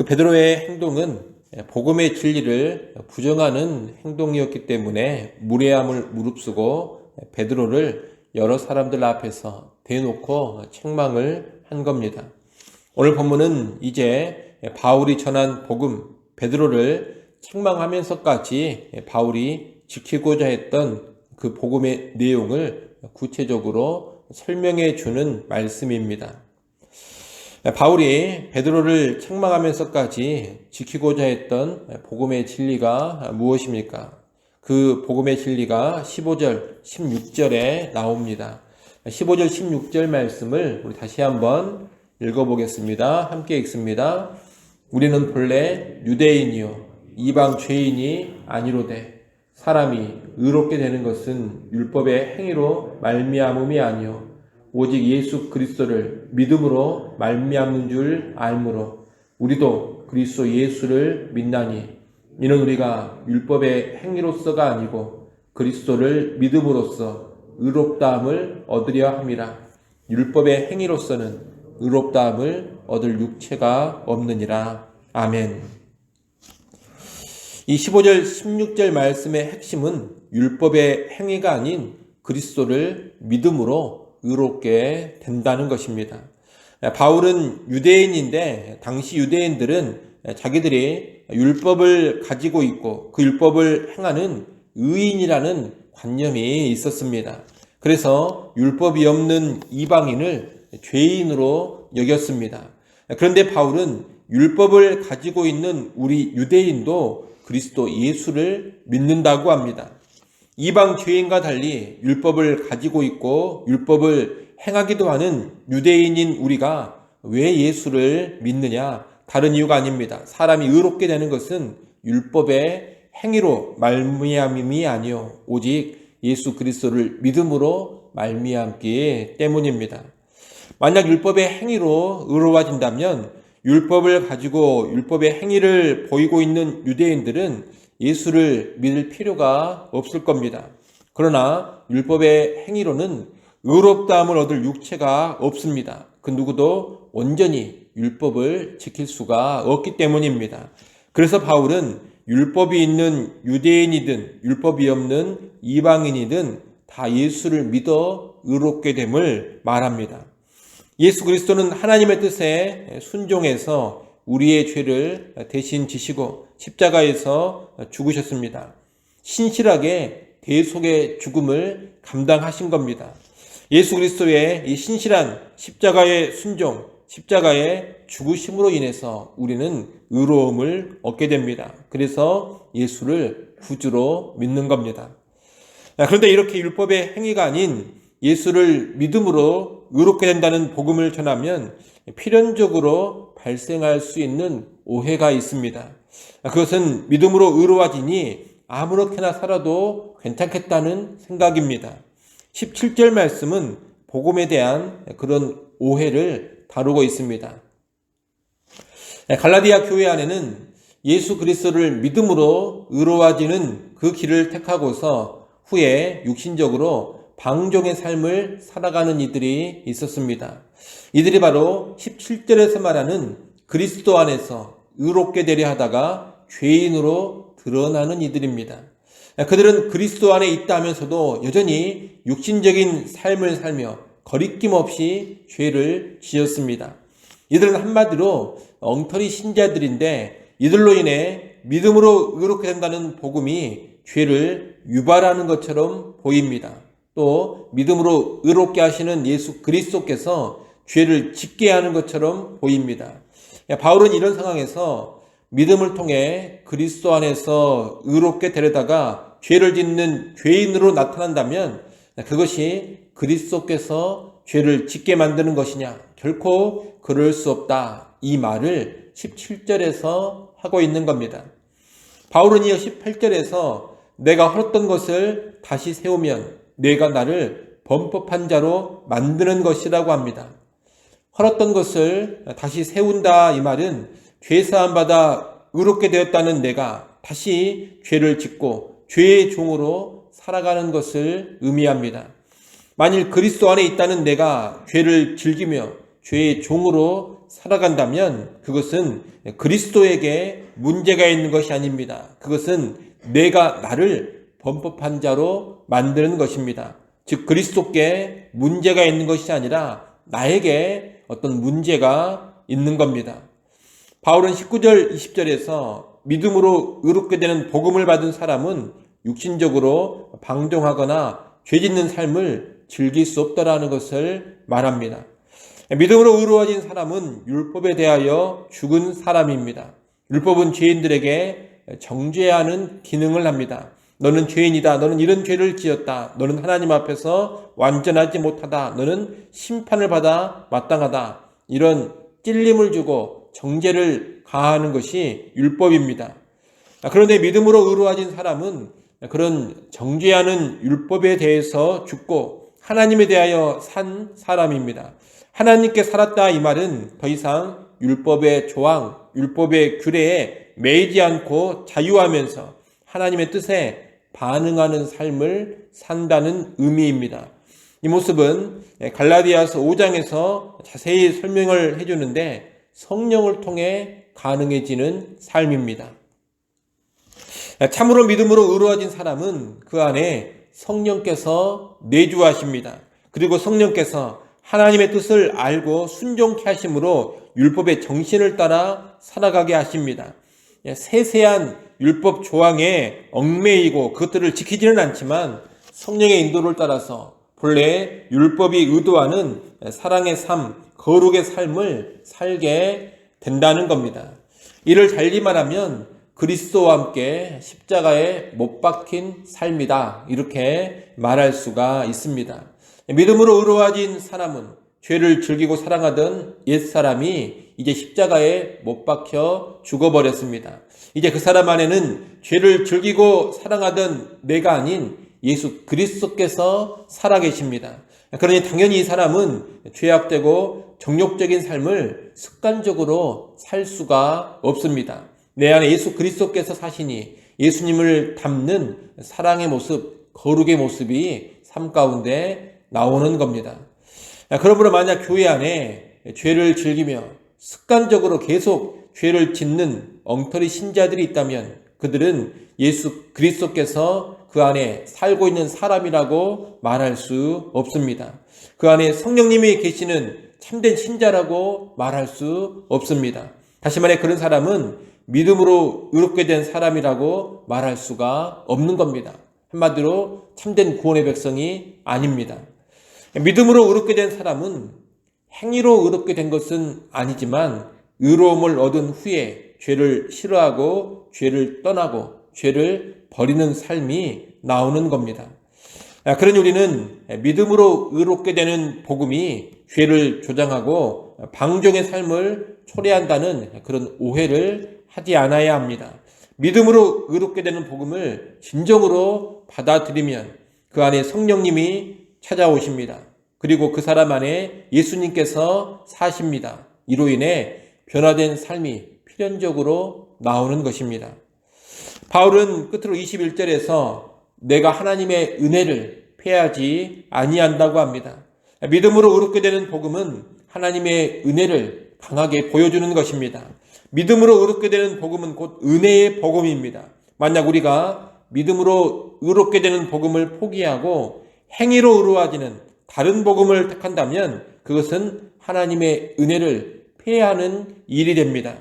베드로의 행동은 복음의 진리를 부정하는 행동이었기 때문에 무례함을 무릅쓰고 베드로를 여러 사람들 앞에서 대놓고 책망을 한 겁니다. 오늘 본문은 이제 바울이 전한 복음, 베드로를 책망하면서까지 바울이 지키고자 했던 그 복음의 내용을 구체적으로 설명해 주는 말씀입니다. 바울이 베드로를 책망하면서까지 지키고자 했던 복음의 진리가 무엇입니까? 그 복음의 진리가 15절, 16절에 나옵니다. 15절, 16절 말씀을 우리 다시 한번 읽어보겠습니다. 함께 읽습니다. 우리는 본래 유대인이요 이방 죄인이 아니로되 사람이 의롭게 되는 것은 율법의 행위로 말미암음이 아니요 오직 예수 그리스도를 믿음으로 말미암는 줄 알므로 우리도 그리스도 예수를 믿나니 이는 우리가 율법의 행위로서가 아니고 그리스도를 믿음으로써 의롭다함을 얻으려 함이라. 율법의 행위로서는 의롭다함을 얻을 육체가 없느니라. 아멘. 이 15절 16절 말씀의 핵심은 율법의 행위가 아닌 그리스도를 믿음으로 의롭게 된다는 것입니다. 바울은 유대인인데 당시 유대인들은 자기들이 율법을 가지고 있고 그 율법을 행하는 의인이라는 관념이 있었습니다. 그래서 율법이 없는 이방인을 죄인으로 여겼습니다. 그런데 바울은 율법을 가지고 있는 우리 유대인도 그리스도 예수를 믿는다고 합니다. 이방 죄인과 달리 율법을 가지고 있고 율법을 행하기도 하는 유대인인 우리가 왜 예수를 믿느냐? 다른 이유가 아닙니다. 사람이 의롭게 되는 것은 율법의 행위로 말미암음이 아니요 오직 예수 그리스도를 믿음으로 말미암기 때문입니다. 만약 율법의 행위로 의로워진다면 율법을 가지고 율법의 행위를 보이고 있는 유대인들은 예수를 믿을 필요가 없을 겁니다. 그러나 율법의 행위로는 의롭다함을 얻을 육체가 없습니다. 그 누구도 온전히 율법을 지킬 수가 없기 때문입니다. 그래서 바울은 율법이 있는 유대인이든 율법이 없는 이방인이든 다 예수를 믿어 의롭게 됨을 말합니다. 예수 그리스도는 하나님의 뜻에 순종해서 우리의 죄를 대신 지시고 십자가에서 죽으셨습니다. 신실하게 대속의 죽음을 감당하신 겁니다. 예수 그리스도의 이 신실한 십자가의 순종, 십자가의 죽으심으로 인해서 우리는 의로움을 얻게 됩니다. 그래서 예수를 구주로 믿는 겁니다. 그런데 이렇게 율법의 행위가 아닌 예수를 믿음으로 의롭게 된다는 복음을 전하면 필연적으로 발생할 수 있는 오해가 있습니다. 그것은 믿음으로 의로워지니 아무렇게나 살아도 괜찮겠다는 생각입니다. 17절 말씀은 복음에 대한 그런 오해를 다루고 있습니다. 갈라디아 교회 안에는 예수 그리스도를 믿음으로 의로워지는 그 길을 택하고서 후에 육신적으로 방종의 삶을 살아가는 이들이 있었습니다. 이들이 바로 17절에서 말하는 그리스도 안에서 의롭게 되려 하다가 죄인으로 드러나는 이들입니다. 그들은 그리스도 안에 있다 하면서도 여전히 육신적인 삶을 살며 거리낌 없이 죄를 지었습니다. 이들은 한마디로 엉터리 신자들인데 이들로 인해 믿음으로 의롭게 된다는 복음이 죄를 유발하는 것처럼 보입니다. 또 믿음으로 의롭게 하시는 예수 그리스도께서 죄를 짓게 하는 것처럼 보입니다. 바울은 이런 상황에서 믿음을 통해 그리스도 안에서 의롭게 되려다가 죄를 짓는 죄인으로 나타난다면 그것이 그리스도께서 죄를 짓게 만드는 것이냐? 결코 그럴 수 없다. 이 말을 17절에서 하고 있는 겁니다. 바울은 이어 18절에서 내가 헐었던 것을 다시 세우면 내가 나를 범법한 자로 만드는 것이라고 합니다. 헐었던 것을 다시 세운다 이 말은 죄사함 받아 의롭게 되었다는 내가 다시 죄를 짓고 죄의 종으로 살아가는 것을 의미합니다. 만일 그리스도 안에 있다는 내가 죄를 즐기며 죄의 종으로 살아간다면 그것은 그리스도에게 문제가 있는 것이 아닙니다. 그것은 내가 나를 범법한 자로 만드는 것입니다. 즉 그리스도께 문제가 있는 것이 아니라 나에게 어떤 문제가 있는 겁니다. 바울은 19절 20절에서 믿음으로 의롭게 되는 복음을 받은 사람은 육신적으로 방종하거나 죄짓는 삶을 즐길 수 없다라는 것을 말합니다. 믿음으로 의로워진 사람은 율법에 대하여 죽은 사람입니다. 율법은 죄인들에게 정죄하는 기능을 합니다. 너는 죄인이다. 너는 이런 죄를 지었다. 너는 하나님 앞에서 완전하지 못하다. 너는 심판을 받아 마땅하다. 이런 찔림을 주고 정죄를 가하는 것이 율법입니다. 그런데 믿음으로 의로워진 사람은 그런 정죄하는 율법에 대해서 죽고 하나님에 대하여 산 사람입니다. 하나님께 살았다 이 말은 더 이상 율법의 조항, 율법의 규례에 매이지 않고 자유하면서 하나님의 뜻에 반응하는 삶을 산다는 의미입니다. 이 모습은 갈라디아서 5장에서 자세히 설명을 해주는데 성령을 통해 가능해지는 삶입니다. 참으로 믿음으로 의로워진 사람은 그 안에 성령께서 내주하십니다. 그리고 성령께서 하나님의 뜻을 알고 순종케 하심으로 율법의 정신을 따라 살아가게 하십니다. 세세한 율법 조항에 얽매이고 그것들을 지키지는 않지만 성령의 인도를 따라서 본래 율법이 의도하는 사랑의 삶, 거룩의 삶을 살게 된다는 겁니다. 이를 달리 말하면 그리스도와 함께 십자가에 못 박힌 삶이다. 이렇게 말할 수가 있습니다. 믿음으로 의로워진 사람은 죄를 즐기고 사랑하던 옛사람이 이제 십자가에 못 박혀 죽어버렸습니다. 이제 그 사람 안에는 죄를 즐기고 사랑하던 내가 아닌 예수 그리스도께서 살아계십니다. 그러니 당연히 이 사람은 죄악되고 정욕적인 삶을 습관적으로 살 수가 없습니다. 내 안에 예수 그리스도께서 사시니 예수님을 닮는 사랑의 모습, 거룩의 모습이 삶 가운데 나오는 겁니다. 그러므로 만약 교회 안에 죄를 즐기며 습관적으로 계속 죄를 짓는 엉터리 신자들이 있다면 그들은 예수 그리스도께서 그 안에 살고 있는 사람이라고 말할 수 없습니다. 그 안에 성령님이 계시는 참된 신자라고 말할 수 없습니다. 다시 말해 그런 사람은 믿음으로 의롭게 된 사람이라고 말할 수가 없는 겁니다. 한마디로 참된 구원의 백성이 아닙니다. 믿음으로 의롭게 된 사람은 행위로 의롭게 된 것은 아니지만 의로움을 얻은 후에 죄를 싫어하고 죄를 떠나고 죄를 버리는 삶이 나오는 겁니다. 그러니 우리는 믿음으로 의롭게 되는 복음이 죄를 조장하고 방종의 삶을 초래한다는 그런 오해를 하지 않아야 합니다. 믿음으로 의롭게 되는 복음을 진정으로 받아들이면 그 안에 성령님이 찾아오십니다. 그리고 그 사람 안에 예수님께서 사십니다. 이로 인해 변화된 삶이 필연적으로 나오는 것입니다. 바울은 끝으로 21절에서 내가 하나님의 은혜를 패하지 아니한다고 합니다. 믿음으로 의롭게 되는 복음은 하나님의 은혜를 강하게 보여주는 것입니다. 믿음으로 의롭게 되는 복음은 곧 은혜의 복음입니다. 만약 우리가 믿음으로 의롭게 되는 복음을 포기하고 행위로 의로워지는 다른 복음을 택한다면 그것은 하나님의 은혜를 폐하는 일이 됩니다.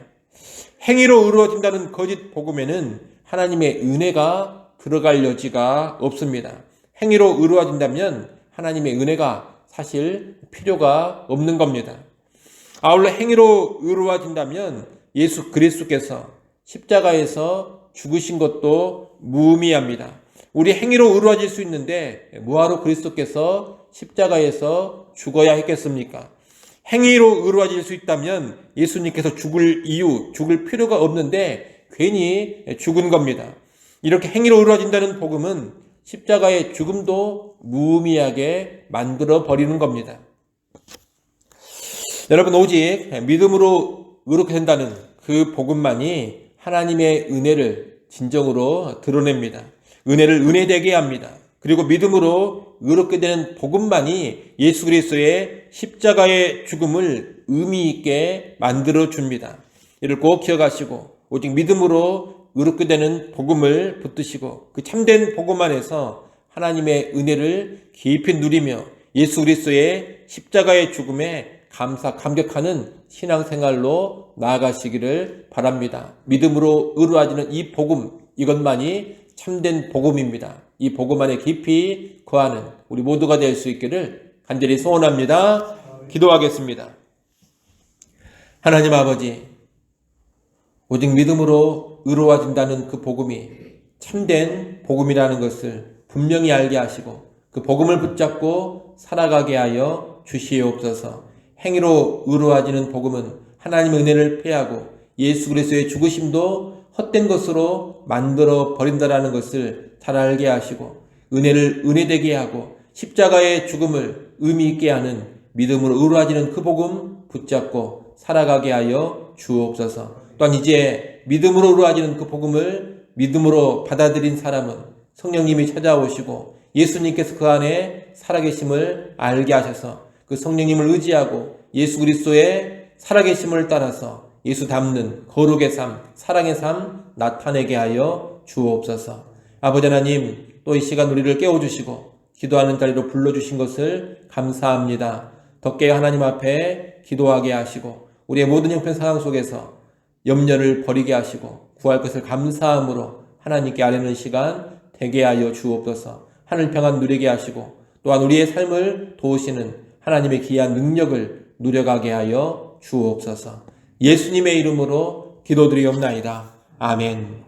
행위로 의로워진다는 거짓 복음에는 하나님의 은혜가 들어갈 여지가 없습니다. 행위로 의로워진다면 하나님의 은혜가 사실 필요가 없는 겁니다. 아울러 행위로 의로워진다면 예수 그리스도께서 십자가에서 죽으신 것도 무의미합니다. 우리 행위로 의로워질 수 있는데 뭐하러 그리스도께서 십자가에서 죽어야 했겠습니까? 행위로 의로워질 수 있다면 예수님께서 죽을 이유, 죽을 필요가 없는데 괜히 죽은 겁니다. 이렇게 행위로 의로워진다는 복음은 십자가의 죽음도 무의미하게 만들어 버리는 겁니다. 여러분, 오직 믿음으로 의롭게 된다는 그 복음만이 하나님의 은혜를 진정으로 드러냅니다. 은혜를 은혜되게 합니다. 그리고 믿음으로 의롭게 되는 복음만이 예수 그리스도의 십자가의 죽음을 의미 있게 만들어 줍니다. 이를 꼭 기억하시고 오직 믿음으로 의롭게 되는 복음을 붙드시고 그 참된 복음 안에서 하나님의 은혜를 깊이 누리며 예수 그리스도의 십자가의 죽음에 감격하는 신앙생활로 나아가시기를 바랍니다. 믿음으로 의로워지는 이 복음, 이것만이 참된 복음입니다. 이 복음 안에 깊이 거하는 우리 모두가 될 수 있기를 간절히 소원합니다. 기도하겠습니다. 하나님 아버지, 오직 믿음으로 의로워진다는 그 복음이 참된 복음이라는 것을 분명히 알게 하시고 그 복음을 붙잡고 살아가게 하여 주시옵소서. 행위로 의로워지는 복음은 하나님의 은혜를 패하고 예수 그리스도의 죽으심도 헛된 것으로 만들어 버린다라는 것을 잘 알게 하시고 은혜를 은혜되게 하고 십자가의 죽음을 의미 있게 하는 믿음으로 의로워지는 그 복음 붙잡고 살아가게 하여 주옵소서. 또한 이제 믿음으로 의로워지는 그 복음을 믿음으로 받아들인 사람은 성령님이 찾아오시고 예수님께서 그 안에 살아계심을 알게 하셔서 그 성령님을 의지하고 예수 그리스도의 살아계심을 따라서 예수 닮는 거룩의 삶, 사랑의 삶 나타내게 하여 주옵소서. 아버지 하나님, 또 이 시간 우리를 깨워주시고 기도하는 자리로 불러주신 것을 감사합니다. 더 깨어 하나님 앞에 기도하게 하시고 우리의 모든 형편 상황 속에서 염려를 버리게 하시고 구할 것을 감사함으로 하나님께 아뢰는 시간 되게 하여 주옵소서. 하늘 평안 누리게 하시고 또한 우리의 삶을 도우시는 하나님의 귀한 능력을 누려가게 하여 주옵소서. 예수님의 이름으로 기도드리옵나이다. 아멘.